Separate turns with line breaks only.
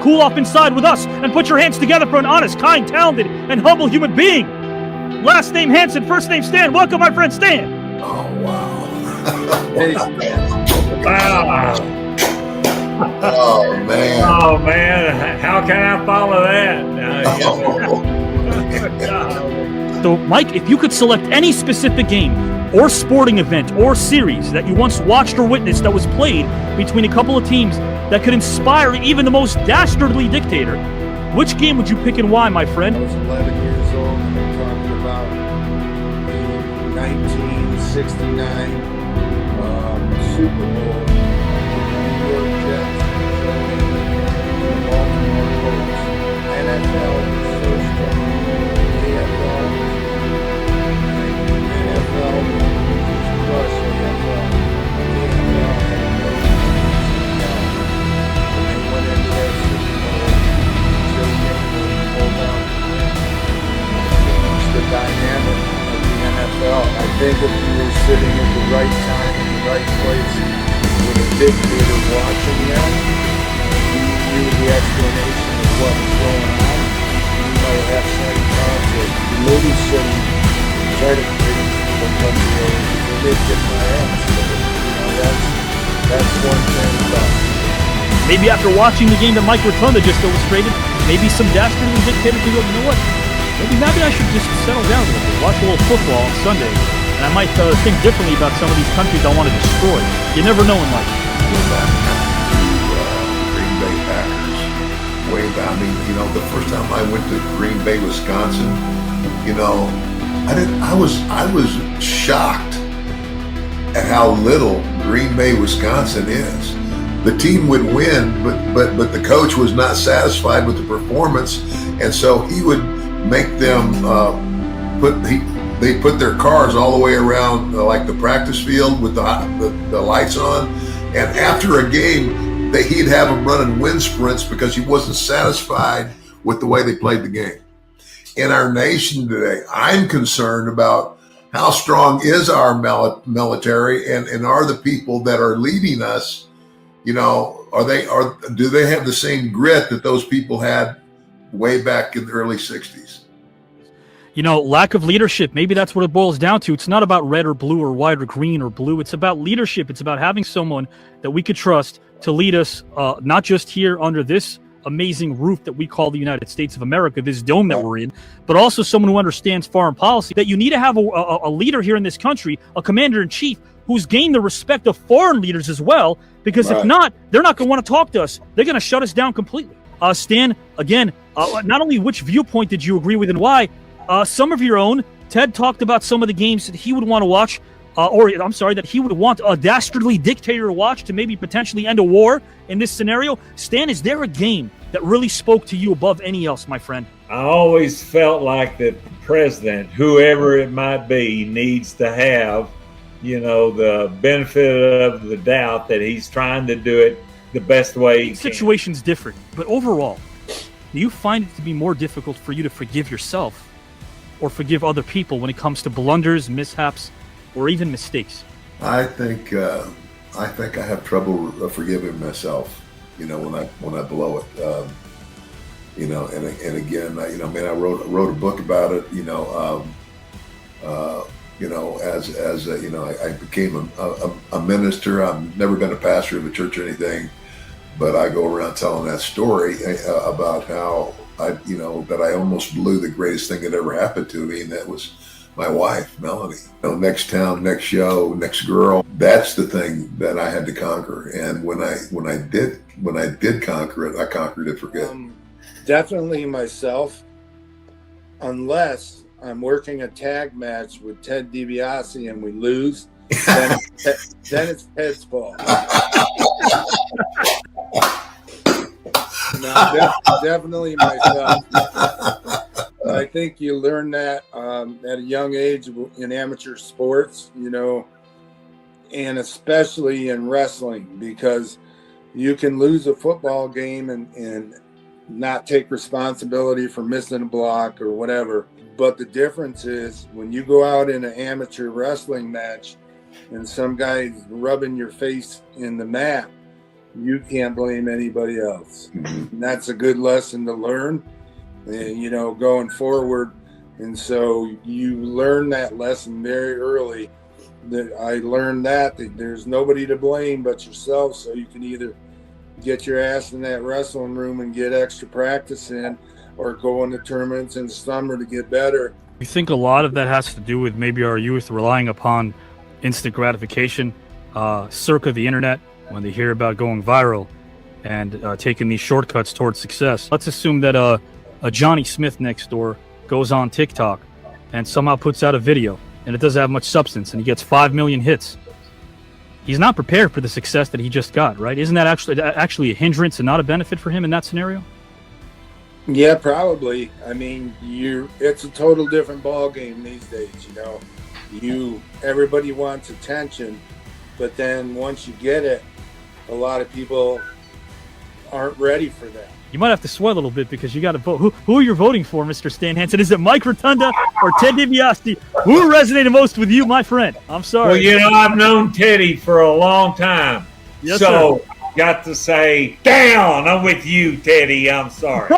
cool off inside with us and put your hands together for an honest, kind, talented, and humble human being. Last name Hansen, first name Stan. Welcome, my friend Stan.
Oh, wow.
Hey,
Wow.
Oh, man.
Oh, man. How can I follow that?
So, Mike, if you could select any specific game or sporting event or series that you once watched or witnessed that was played between a couple of teams that could inspire even the most dastardly dictator, which game would you pick and why, my friend?
I was 11 years old, and I'm talking about the 1969 Super Bowl. New York Jets playing the Baltimore Colts. NFL was so strong. AFL was crushed. AFL had no and they went into that Super Bowl. Joe Namath pulled out the dynamic of the NFL. I think if you were sitting at the right time in the right place with a dictator watching them, he knew the explanation of what was going on. You might have some conflict. You maybe shouldn't try to create the country over. You may kick my ass. That's one thing about it.
Maybe after watching the game that Mike Rotunda just illustrated, maybe some dastardly dictator could go, you know what? Maybe I should just settle down a little bit, watch a little football on Sunday, and I might think differently about some of these countries I want to destroy. You never know in life.
Go back to Green Bay Packers way back. I mean, the first time I went to Green Bay, Wisconsin, I was shocked at how little Green Bay, Wisconsin is. The team would win, but the coach was not satisfied with the performance, and so he would make them they put their cars all the way around like the practice field with the lights on, and after a game he'd have them running wind sprints because he wasn't satisfied with the way they played the game. In our nation today, I'm concerned about how strong is our military, and are the people that are leading us, do they have the same grit that those people had way back in the early 60s?
Lack of leadership, maybe that's what it boils down to. It's not about red or blue or white or green or blue. It's about leadership. It's about having someone that we could trust to lead us, not just here under this amazing roof that we call the United States of America, this dome that we're in, but also someone who understands foreign policy. That you need to have a leader here in this country, a commander-in-chief, who's gained the respect of foreign leaders as well, because if not, they're not going to want to talk to us. They're going to shut us down completely. Stan, again, not only which viewpoint did you agree with and why, some of your own. Ted talked about some of the games that he would want to watch, that he would want a dastardly dictator to watch to maybe potentially end a war in this scenario. Stan, is there a game that really spoke to you above any else, my friend?
I always felt like that the president, whoever it might be, needs to have, the benefit of the doubt that he's trying to do it the best way he can.
Situation's different, but overall, do you find it to be more difficult for you to forgive yourself or forgive other people when it comes to blunders, mishaps, or even mistakes?
I think I have trouble forgiving myself, when I blow it. And again, I wrote a book about it. I became a minister. I've never been a pastor of a church or anything, but I go around telling that story about how that I almost blew the greatest thing that ever happened to me, and that was my wife, Melanie. Next town, next show, next girl. That's the thing that I had to conquer. And when I did conquer it, I conquered it for good.
Definitely myself, unless I'm working a tag match with Ted DiBiase and we lose, then it's Ted's fault. No, definitely myself. I think you learn that at a young age in amateur sports, and especially in wrestling, because you can lose a football game and not take responsibility for missing a block or whatever. But the difference is when you go out in an amateur wrestling match and some guy's rubbing your face in the mat, you can't blame anybody else.
Mm-hmm.
And that's a good lesson to learn, and, you know, going forward. And so you learn that lesson very early. That I learned that there's nobody to blame but yourself. So you can either get your ass in that wrestling room and get extra practice in, or go into tournaments in the summer to get better.
You think a lot of that has to do with maybe our youth relying upon instant gratification, circa the internet, when they hear about going viral and taking these shortcuts towards success. Let's assume that a Johnny Smith next door goes on TikTok and somehow puts out a video and it doesn't have much substance and he gets 5 million hits. He's not prepared for the success that he just got, right? Isn't that actually a hindrance and not a benefit for him in that scenario?
Yeah, probably. I mean, it's a total different ball game these days, you know. Everybody wants attention, but then once you get it, a lot of people aren't ready for that.
You might have to sweat a little bit because you got to vote. Who are you voting for, Mr. Stan Hansen? Is it Mike Rotunda or Ted DiBiase? Who resonated most with you, my friend? I'm sorry.
Well, you know, I've known Teddy for a long time.
Yes,
so
sir.
Got to say, down. I'm with you, Teddy. I'm sorry.